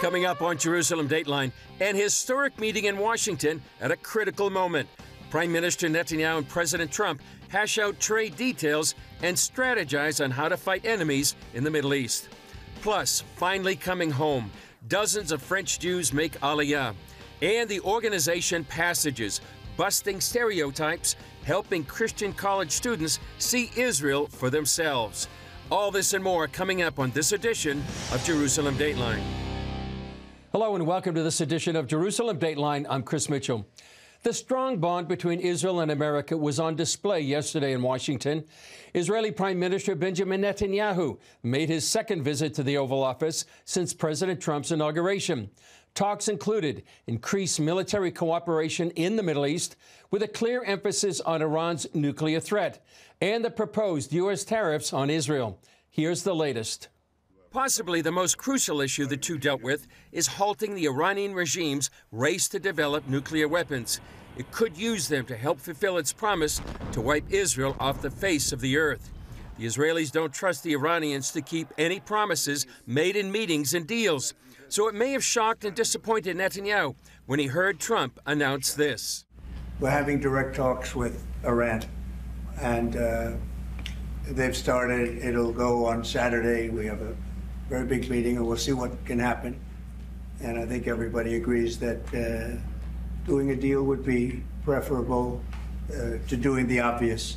Coming up on Jerusalem Dateline, an historic meeting in Washington at a critical moment. Prime Minister Netanyahu and President Trump hash out trade details and strategize on how to fight enemies in the Middle East. Plus, finally coming home, dozens of French Jews make Aliyah. And the organization Passages, busting stereotypes, helping Christian college students see Israel for themselves. All this and more coming up on this edition of Jerusalem Dateline. Hello and welcome to this edition of Jerusalem Dateline. I'm Chris Mitchell. The strong bond between Israel and America was on display yesterday in Washington. Israeli Prime Minister Benjamin Netanyahu made his second visit to the Oval Office since President Trump's inauguration. Talks included increased military cooperation in the Middle East with a clear emphasis on Iran's nuclear threat and the proposed U.S. tariffs on Israel. Here's the latest. Possibly the most crucial issue the two dealt with is halting the Iranian regime's race to develop nuclear weapons. It could use them to help fulfill its promise to wipe Israel off the face of the earth. The Israelis don't trust the Iranians to keep any promises made in meetings and deals. So it may have shocked and disappointed Netanyahu when he heard Trump announce this. We're having direct talks with Iran, and they've started. It'll go on Saturday. We have a very big meeting, and we'll see what can happen. And I think everybody agrees that doing a deal would be preferable to doing the obvious.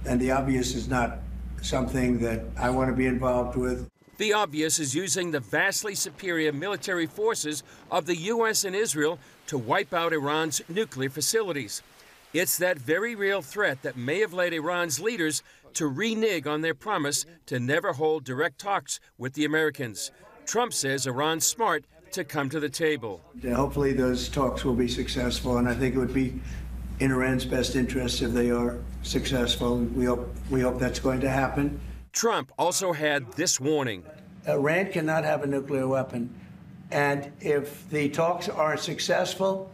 And the obvious is not something that I want to be involved with. The obvious is using the vastly superior military forces of the U.S. and Israel to wipe out Iran's nuclear facilities. It's that very real threat that may have led Iran's leaders to renege on their promise to never hold direct talks with the Americans. Trump says Iran's smart to come to the table. Hopefully those talks will be successful, and I think it would be in Iran's best interest if they are successful. We hope that's going to happen. Trump also had this warning. Iran cannot have a nuclear weapon, and if the talks are successful,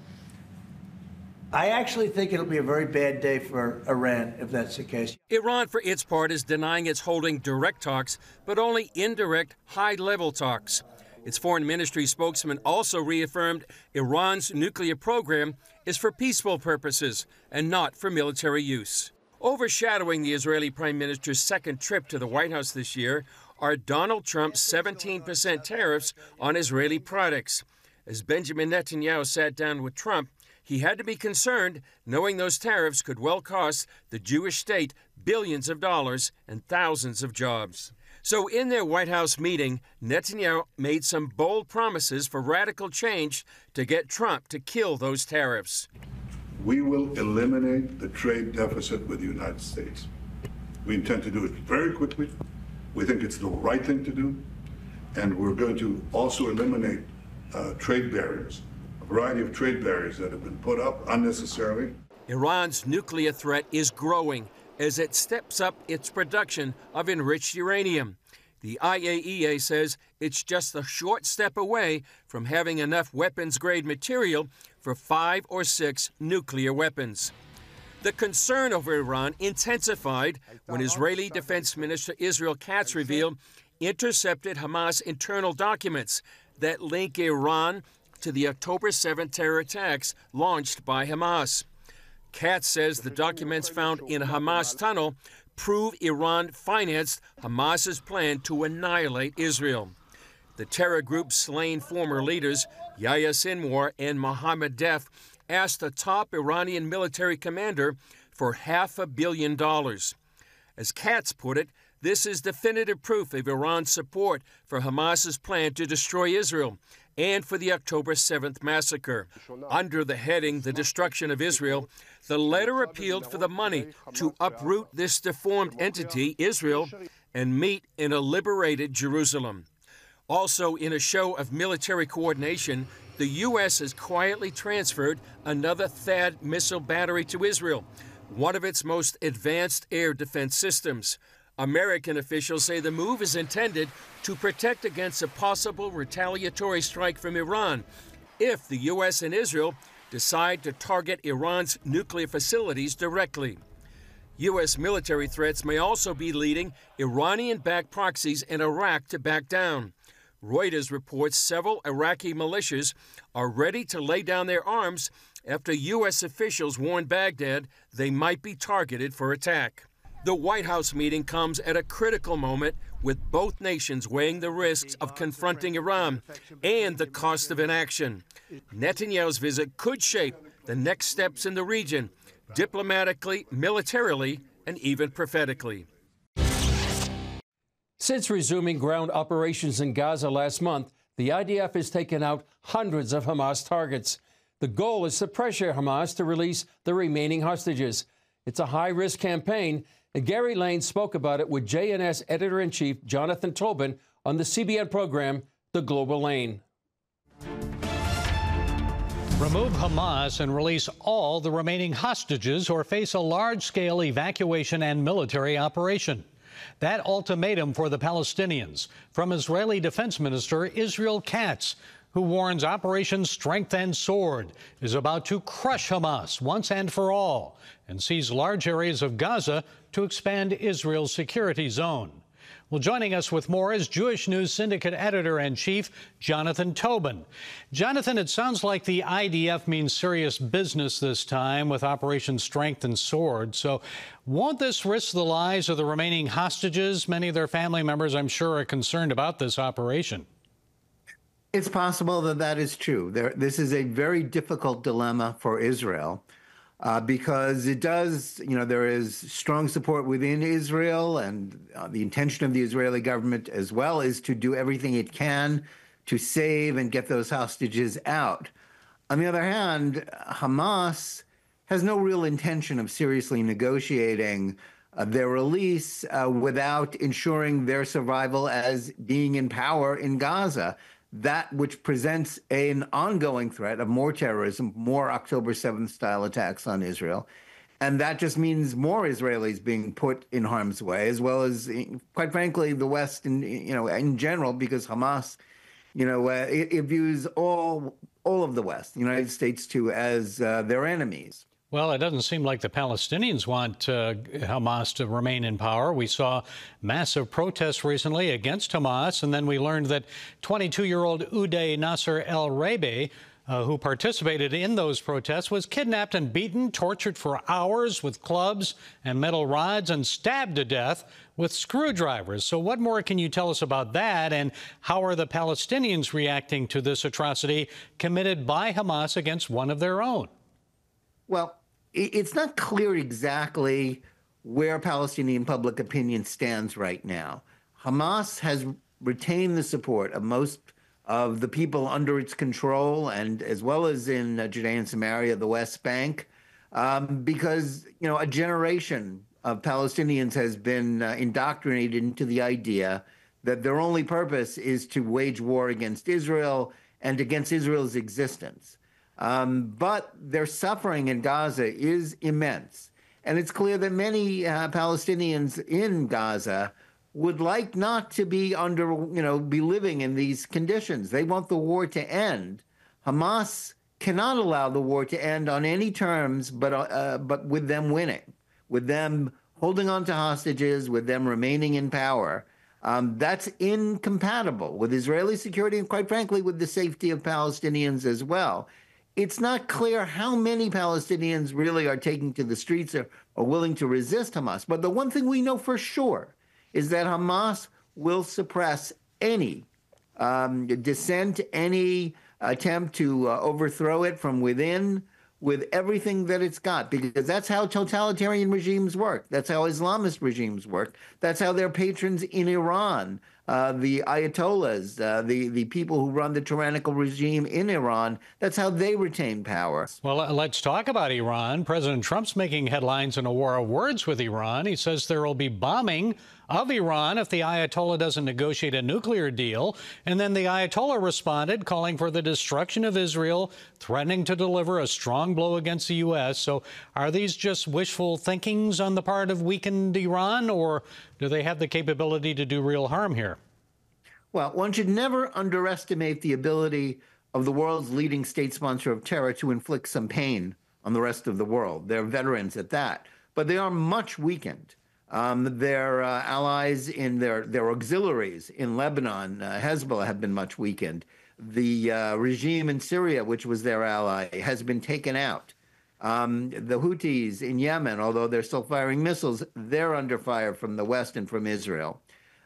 I actually think it'll be a very bad day for Iran if that's the case. Iran, for its part, is denying it's holding direct talks, but only indirect, high-level talks. Its foreign ministry spokesman also reaffirmed Iran's nuclear program is for peaceful purposes and not for military use. Overshadowing the Israeli Prime Minister's second trip to the White House this year are Donald Trump's 17% tariffs on Israeli products. As Benjamin Netanyahu sat down with Trump, he had to be concerned, knowing those tariffs could well cost the Jewish state billions of dollars and thousands of jobs. So in their White House meeting, Netanyahu made some bold promises for radical change to get Trump to kill those tariffs. We will eliminate the trade deficit with the United States. We intend to do it very quickly. We think it's the right thing to do. And we're going to also eliminate trade barriers. Variety of trade barriers that have been put up unnecessarily. Iran's nuclear threat is growing as it steps up its production of enriched uranium. The IAEA says it's just a short step away from having enough weapons-grade material for 5 or 6 nuclear weapons. The concern over Iran intensified when Israeli Defense Minister Israel Katz revealed intercepted Hamas internal documents that link Iran to the October 7th terror attacks launched by Hamas. Katz says the documents found in a Hamas tunnel prove Iran financed Hamas's plan to annihilate Israel. The terror group's slain former leaders, Yahya Sinwar and Mohammed Deif, asked a top Iranian military commander for $500 million. As Katz put it, this is definitive proof of Iran's support for Hamas's plan to destroy Israel and for the October 7th massacre. Under the heading, The Destruction of Israel, the letter appealed for the money to uproot this deformed entity, Israel, and meet in a liberated Jerusalem. Also, in a show of military coordination, the U.S. has quietly transferred another THAAD missile battery to Israel, one of its most advanced air defense systems. American officials say the move is intended to protect against a possible retaliatory strike from Iran if the U.S. and Israel decide to target Iran's nuclear facilities directly. U.S. military threats may also be leading Iranian-backed proxies in Iraq to back down. Reuters reports several Iraqi militias are ready to lay down their arms after U.S. officials warned Baghdad they might be targeted for attack. The White House meeting comes at a critical moment, with both nations weighing the risks of confronting Iran and the cost of inaction. Netanyahu's visit could shape the next steps in the region, diplomatically, militarily, and even prophetically. Since resuming ground operations in Gaza last month, the IDF has taken out hundreds of Hamas targets. The goal is to pressure Hamas to release the remaining hostages. It's a high-risk campaign, and Gary Lane spoke about it with JNS Editor-in-Chief Jonathan Tobin on the CBN program, The Global Lane. Remove Hamas and release all the remaining hostages or face a large-scale evacuation and military operation. That ultimatum for the Palestinians from Israeli Defense Minister Israel Katz, who warns Operation Strength and Sword is about to crush Hamas once and for all and seize large areas of Gaza to expand Israel's security zone. Well, joining us with more is Jewish News Syndicate Editor-in-Chief Jonathan Tobin. Jonathan, it sounds like the IDF means serious business this time with Operation Strength and Sword. So won't this risk the lives of the remaining hostages? Many of their family members, I'm sure, are concerned about this operation. It's possible that that is true. This is a very difficult dilemma for Israel. Because it does, there is strong support within Israel, and the intention of the Israeli government as well is to do everything it can to save and get those hostages out. On the other hand, Hamas has no real intention of seriously negotiating their release without ensuring their survival as being in power in Gaza. That which presents an ongoing threat of more terrorism, more October 7th style attacks on Israel. And that just means more Israelis being put in harm's way, as well as, quite frankly, the West in general, because Hamas, it views all of the West, the United States too, as their enemies. Well, it doesn't seem like the Palestinians want Hamas to remain in power. We saw massive protests recently against Hamas, and then we learned that 22-year-old Uday Nasser el-Rabi, who participated in those protests, was kidnapped and beaten, tortured for hours with clubs and metal rods, and stabbed to death with screwdrivers. So what more can you tell us about that, and how are the Palestinians reacting to this atrocity committed by Hamas against one of their own? Well, it's not clear exactly where Palestinian public opinion stands right now. Hamas has retained the support of most of the people under its control, and as well as in Judea and Samaria, the West Bank, because, a generation of Palestinians has been indoctrinated into the idea that their only purpose is to wage war against Israel and against Israel's existence. But their suffering in Gaza is immense. And it's clear that many Palestinians in Gaza would like not to be be living in these conditions. They want the war to end. Hamas cannot allow the war to end on any terms, but with them winning, with them holding on to hostages, with them remaining in power. That's incompatible with Israeli security and, quite frankly, with the safety of Palestinians as well. It's not clear how many Palestinians really are taking to the streets or willing to resist Hamas. But the one thing we know for sure is that Hamas will suppress any dissent, any attempt to overthrow it from within with everything that it's got, because that's how totalitarian regimes work. That's how Islamist regimes work. That's how their patrons in Iran, the Ayatollahs, the people who run the tyrannical regime in Iran, that's how they retain power. Well, let's talk about Iran. President Trump's making headlines in a war of words with Iran. He says there will be bombing of Iran if the Ayatollah doesn't negotiate a nuclear deal. And then the Ayatollah responded, calling for the destruction of Israel, threatening to deliver a strong blow against the U.S. So are these just wishful thinkings on the part of weakened Iran, or do they have the capability to do real harm here? Well, one should never underestimate the ability of the world's leading state sponsor of terror to inflict some pain on the rest of the world. They're veterans at that. But they are much weakened Their allies in their auxiliaries in Lebanon, Hezbollah, have been much weakened. The regime in Syria, which was their ally, has been taken out. The Houthis in Yemen, although they're still firing missiles, they're under fire from the West and from Israel.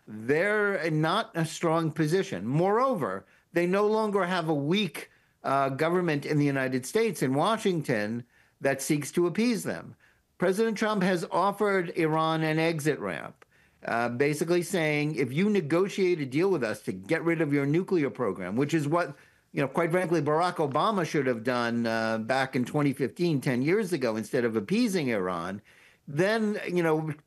They're in not a strong position. Moreover, they no longer have a weak government in the United States, in Washington, that seeks to appease them. President Trump has offered Iran an exit ramp, basically saying, if you negotiate a deal with us to get rid of your nuclear program, which is what, quite frankly, Barack Obama should have done back in 2015, 10 years ago, instead of appeasing Iran, then,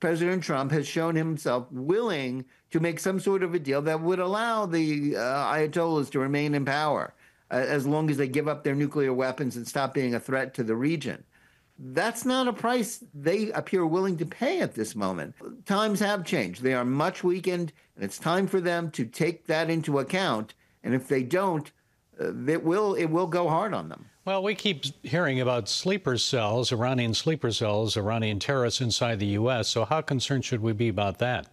President Trump has shown himself willing to make some sort of a deal that would allow the Ayatollahs to remain in power as long as they give up their nuclear weapons and stop being a threat to the region. That's not a price they appear willing to pay at this moment. Times have changed. They are much weakened, and it's time for them to take that into account. And if they don't, it will go hard on them. Well, we keep hearing about sleeper cells, Iranian terrorists inside the U.S. So how concerned should we be about that?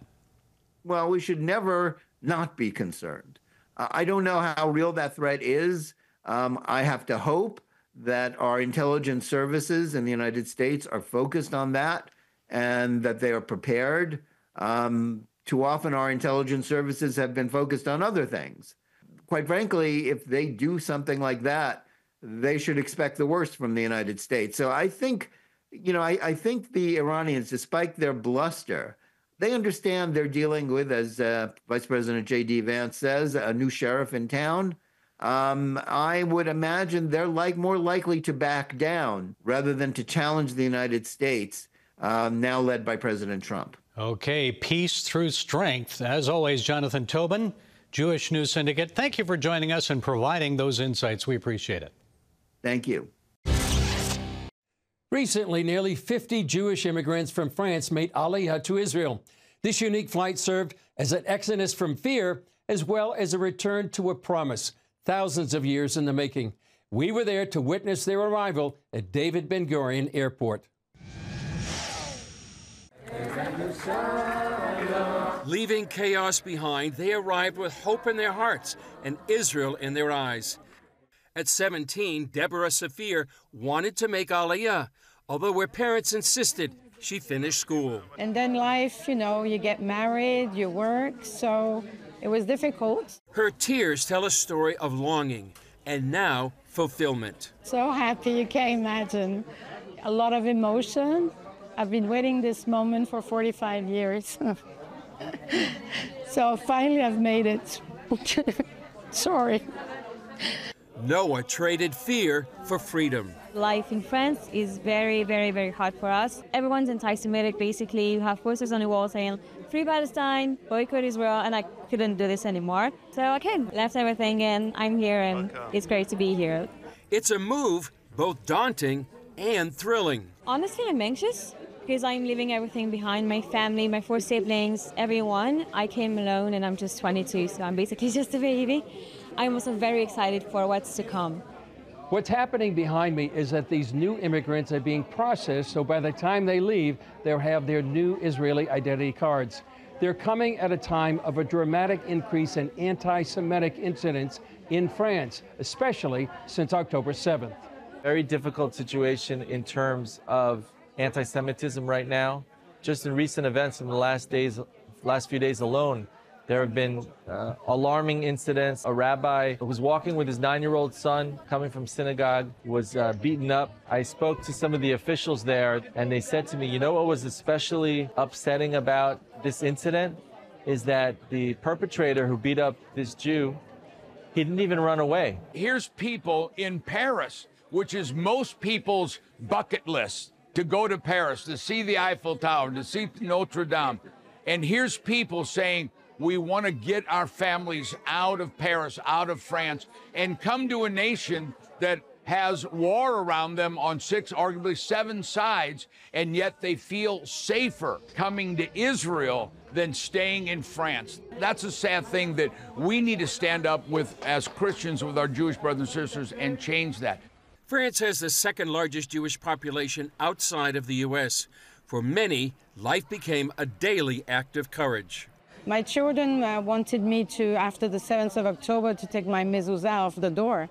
Well, we should never not be concerned. I don't know how real that threat is. I have to hope that our intelligence services in the United States are focused on that and that they are prepared. Too often our intelligence services have been focused on other things. Quite frankly, if they do something like that, they should expect the worst from the United States. So I think, I think the Iranians, despite their bluster, they understand they're dealing with, as Vice President J.D. Vance says, a new sheriff in town. I would imagine they're more likely to back down rather than to challenge the United States, now led by President Trump. Okay, peace through strength. As always, Jonathan Tobin, Jewish News Syndicate, thank you for joining us and providing those insights. We appreciate it. Thank you. Recently, nearly 50 Jewish immigrants from France made Aliyah to Israel. This unique flight served as an exodus from fear, as well as a return to a promise, thousands of years in the making. We were there to witness their arrival at David Ben-Gurion Airport. Leaving chaos behind, they arrived with hope in their hearts and Israel in their eyes. At 17, Deborah Safir wanted to make Aliyah, although her parents insisted she finish school. And then life, you get married, you work, so it was difficult. Her tears tell a story of longing and now fulfillment. So happy, you can't imagine. A lot of emotion. I've been waiting this moment for 45 years. So finally I've made it. Sorry. Noah traded fear for freedom. Life in France is very, very, very hard for us. Everyone's anti-Semitic, basically. You have posters on the wall saying, "Free Palestine, boycott Israel," and I couldn't do this anymore. So, left everything, and I'm here, and it's great to be here. It's a move both daunting and thrilling. Honestly, I'm anxious because I'm leaving everything behind, my family, my 4 siblings, everyone. I came alone, and I'm just 22, so I'm basically just a baby. I'm also very excited for what's to come. What's happening behind me is that these new immigrants are being processed, so by the time they leave, they'll have their new Israeli identity cards. They're coming at a time of a dramatic increase in anti-Semitic incidents in France, especially since October 7th. Very difficult situation in terms of anti-Semitism right now. Just in recent events in the last few days alone, there have been alarming incidents. A rabbi who was walking with his 9-year-old son coming from synagogue was beaten up. I spoke to some of the officials there, and they said to me, what was especially upsetting about this incident is that the perpetrator who beat up this Jew, he didn't even run away. Here's people in Paris, which is most people's bucket list, to go to Paris, to see the Eiffel Tower, to see Notre Dame. And here's people saying, we want to get our families out of Paris, out of France, and come to a nation that has war around them on 6, arguably 7 sides, and yet they feel safer coming to Israel than staying in France. That's a sad thing that we need to stand up with as Christians with our Jewish brothers and sisters and change that. France has the second largest Jewish population outside of the U.S. For many, life became a daily act of courage. My children wanted me to, after the 7th of October, to take my mezuzah off the door.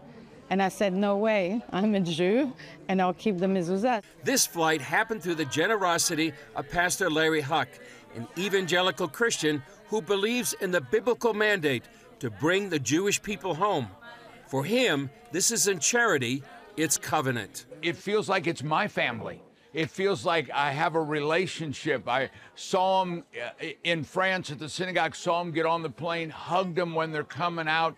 And I said, no way, I'm a Jew, and I'll keep the mezuzah. This flight happened through the generosity of Pastor Larry Huck, an evangelical Christian who believes in the biblical mandate to bring the Jewish people home. For him, this isn't charity, it's covenant. It feels like it's my family. It feels like I have a relationship. I saw them in France at the synagogue, saw them get on the plane, hugged them when they're coming out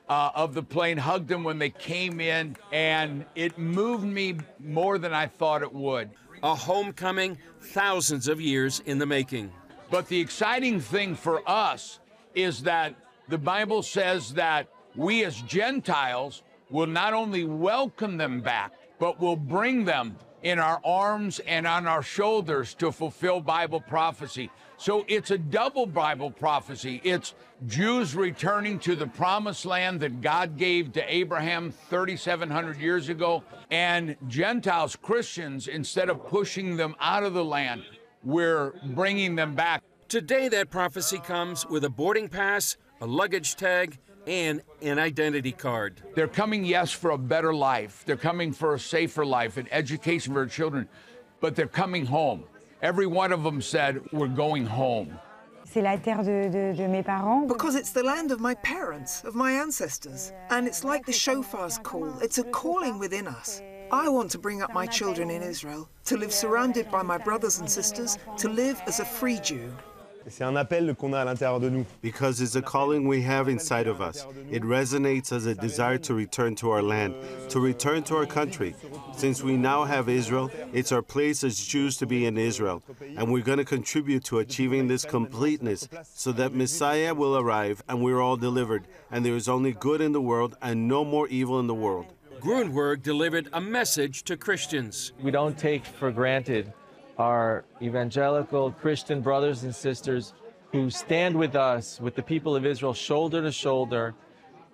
of the plane, hugged them when they came in, and it moved me more than I thought it would. A homecoming thousands of years in the making. But the exciting thing for us is that the Bible says that we as Gentiles will not only welcome them back, but will bring them in our arms and on our shoulders to fulfill Bible prophecy. So it's a double Bible prophecy. It's Jews returning to the promised land that God gave to Abraham 3,700 years ago, and Gentiles, Christians, instead of pushing them out of the land, we're bringing them back. Today, that prophecy comes with a boarding pass, a luggage tag, and an identity card. They're coming, yes, for a better life. They're coming for a safer life, an education for their children, but they're coming home. Every one of them said, we're going home. Because it's the land of my parents, of my ancestors, and it's like the shofar's call. It's a calling within us. I want to bring up my children in Israel, to live surrounded by my brothers and sisters, to live as a free Jew. Because it's a calling we have inside of us. It resonates as a desire to return to our land, to return to our country. Since we now have Israel, it's our place as Jews to be in Israel. And we're going to contribute to achieving this completeness so that Messiah will arrive and we're all delivered. And there is only good in the world and no more evil in the world. Grunberg delivered a message to Christians. We don't take for granted our evangelical Christian brothers and sisters who stand with us, with the people of Israel, shoulder to shoulder.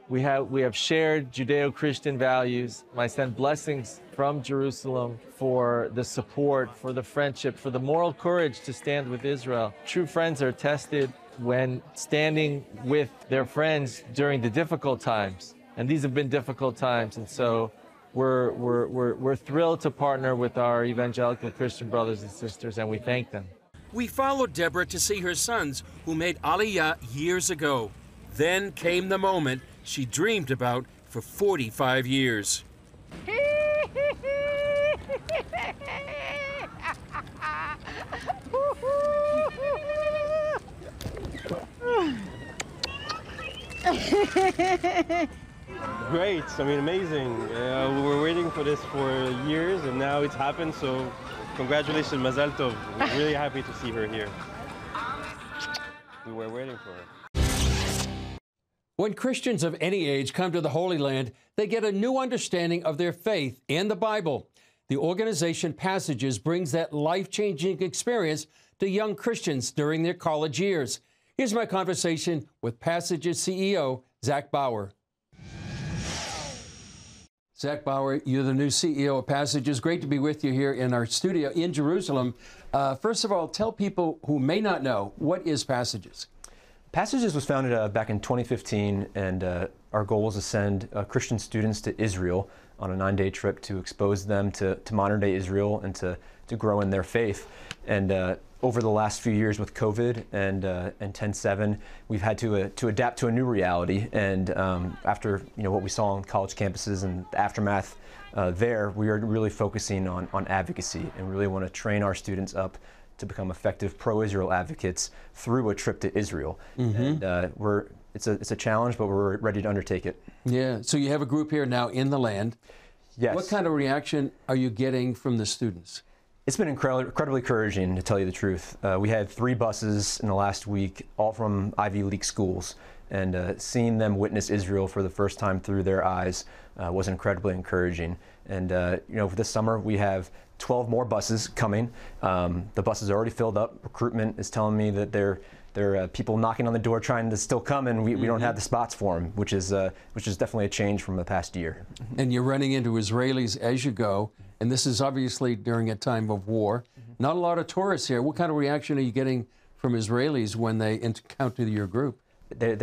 We have shared Judeo-Christian values. I send blessings from Jerusalem for the support, for the friendship, for the moral courage to stand with Israel. True friends are tested when standing with their friends during the difficult times. And these have been difficult times, and so we're thrilled to partner with our evangelical Christian brothers and sisters, and we thank them. We followed Deborah to see her sons, who made Aliyah years ago. Then came the moment she dreamed about for 45 years. Great, I mean, amazing. We were waiting for this for years and now it's happened, so congratulations, Mazal Tov. We're really happy to see her here. We were waiting for her. When Christians of any age come to the Holy Land, they get a new understanding of their faith and the Bible. The organization Passages brings that life-changing experience to young Christians during their college years. Here's my conversation with Passages CEO, Zach Bauer. Zach Bauer, you're the new CEO of Passages. Great to be with you here in our studio in Jerusalem. First of all, tell people who may not know, what is Passages? Passages was founded back in 2015, and our goal was to send Christian students to Israel on a 9-day trip to expose them to modern-day Israel and to grow in their faith. And over the last few years with COVID and 10/7, we've had to adapt to a new reality. And after what we saw on college campuses and the aftermath there, we are really focusing on advocacy and really want to train our students up to become effective pro-Israel advocates through a trip to Israel. Mm-hmm. And it's a challenge, but we're ready to undertake it. Yeah. So you have a group here now in the land. Yes. What kind of reaction are you getting from the students? It's been incredibly encouraging, to tell you the truth. We had 3 buses in the last week, all from Ivy League schools, and seeing them witness Israel for the first time through their eyes was incredibly encouraging. And for this summer, we have 12 more buses coming. The buses are already filled up. Recruitment is telling me that there are people knocking on the door trying to still come, and we don't have the spots for them, which is definitely a change from the past year. And you're running into Israelis as you go, and this is obviously during a time of war. Not a lot of tourists here. What kind of reaction are you getting from Israelis when they encounter your group? They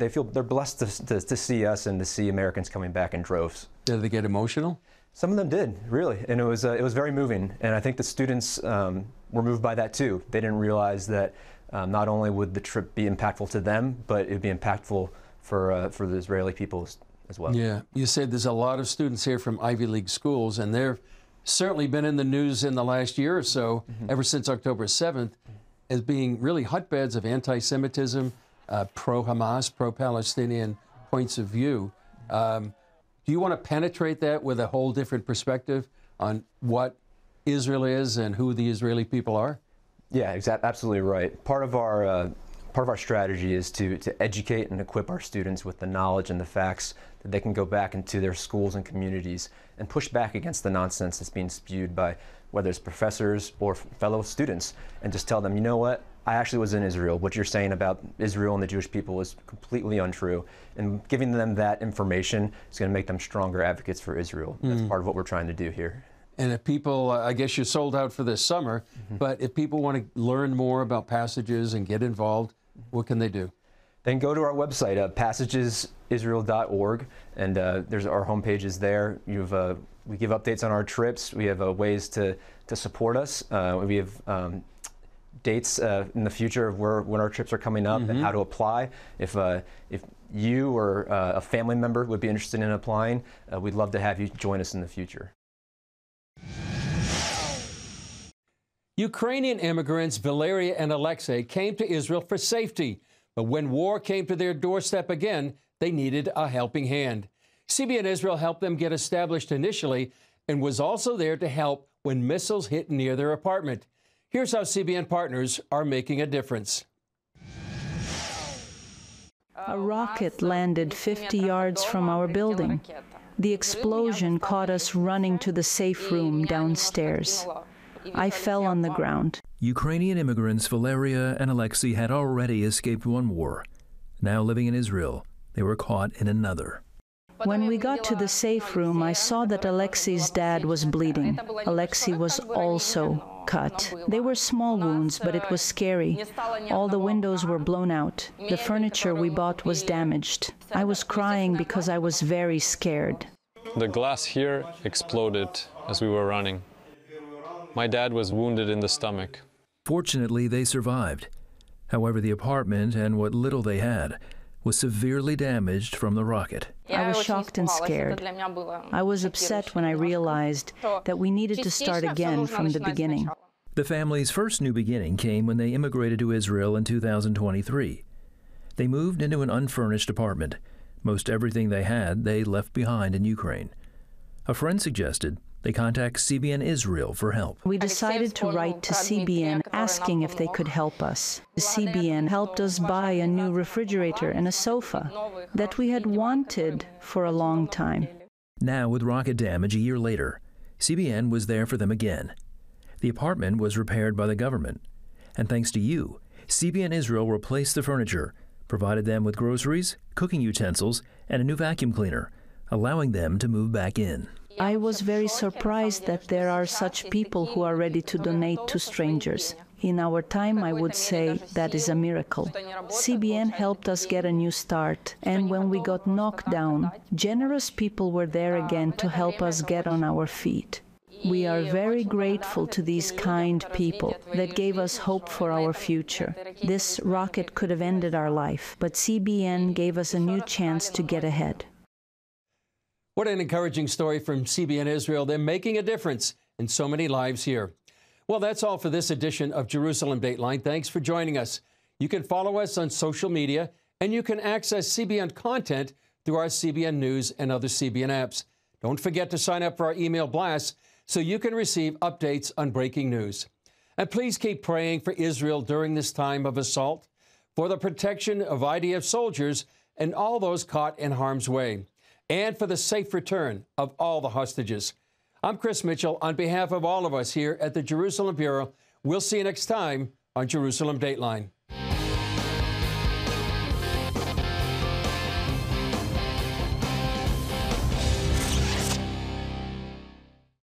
feel they're blessed to see us and to see Americans coming back in droves. Did they get emotional? Some of them did, really, and it was very moving. And I think the students were moved by that too. They didn't realize that not only would the trip be impactful to them, but it'd be impactful for the Israeli people as well. Yeah, you said there's a lot of students here from Ivy League schools, and they've certainly been in the news in the last year or so, ever since October 7th, as being really hotbeds of anti-Semitism, pro-Hamas, pro-Palestinian points of view. Do you want to penetrate that with a whole different perspective on what Israel is and who the Israeli people are? Yeah, absolutely right. Part of our strategy is to educate and equip our students with the knowledge and the facts that they can go back into their schools and communities and push back against the nonsense that's being spewed by whether it's professors or fellow students, and just tell them, you know what, I actually was in Israel. What you're saying about Israel and the Jewish people is completely untrue. And giving them that information is going to make them stronger advocates for Israel. That's part of what we're trying to do here. And if people, I guess you're sold out for this summer, but if people want to learn more about Passages and get involved, what can they do? Then go to our website, passagesisrael.org, and there's our homepage is there. We give updates on our trips. We have ways to support us. We have dates in the future of when our trips are coming up and how to apply. If you or a family member would be interested in applying, we'd love to have you join us in the future. Ukrainian immigrants Valeria and Alexei came to Israel for safety, but when war came to their doorstep again, they needed a helping hand. CBN Israel helped them get established initially and was also there to help when missiles hit near their apartment. Here's how CBN partners are making a difference. A rocket landed 50 yards from our building. The explosion caught us running to the safe room downstairs. I fell on the ground. Ukrainian immigrants Valeria and Alexei had already escaped one war. Now living in Israel, they were caught in another. When we got to the safe room, I saw that Alexei's dad was bleeding. Alexei was also cut. They were small wounds, but it was scary. All the windows were blown out. The furniture we bought was damaged. I was crying because I was very scared. The glass here exploded as we were running. My dad was wounded in the stomach. Fortunately, they survived. However, the apartment and what little they had was severely damaged from the rocket. I was shocked and scared. I was upset when I realized that we needed to start again from the beginning. The family's first new beginning came when they immigrated to Israel in 2023. They moved into an unfurnished apartment. Most everything they had, they left behind in Ukraine. A friend suggested they contact CBN Israel for help. We decided to write to CBN asking if they could help us. CBN helped us buy a new refrigerator and a sofa that we had wanted for a long time. Now, with rocket damage a year later, CBN was there for them again. The apartment was repaired by the government. And thanks to you, CBN Israel replaced the furniture, provided them with groceries, cooking utensils, and a new vacuum cleaner, allowing them to move back in. I was very surprised that there are such people who are ready to donate to strangers. In our time, I would say that is a miracle. CBN helped us get a new start, and when we got knocked down, generous people were there again to help us get on our feet. We are very grateful to these kind people that gave us hope for our future. This rocket could have ended our life, but CBN gave us a new chance to get ahead. What an encouraging story from CBN Israel. They're making a difference in so many lives here. Well, that's all for this edition of Jerusalem Dateline. Thanks for joining us. You can follow us on social media, and you can access CBN content through our CBN News and other CBN apps. Don't forget to sign up for our email blasts so you can receive updates on breaking news. And please keep praying for Israel during this time of assault, for the protection of IDF soldiers and all those caught in harm's way, and for the safe return of all the hostages. I'm Chris Mitchell. On behalf of all of us here at the Jerusalem Bureau, we'll see you next time on Jerusalem Dateline.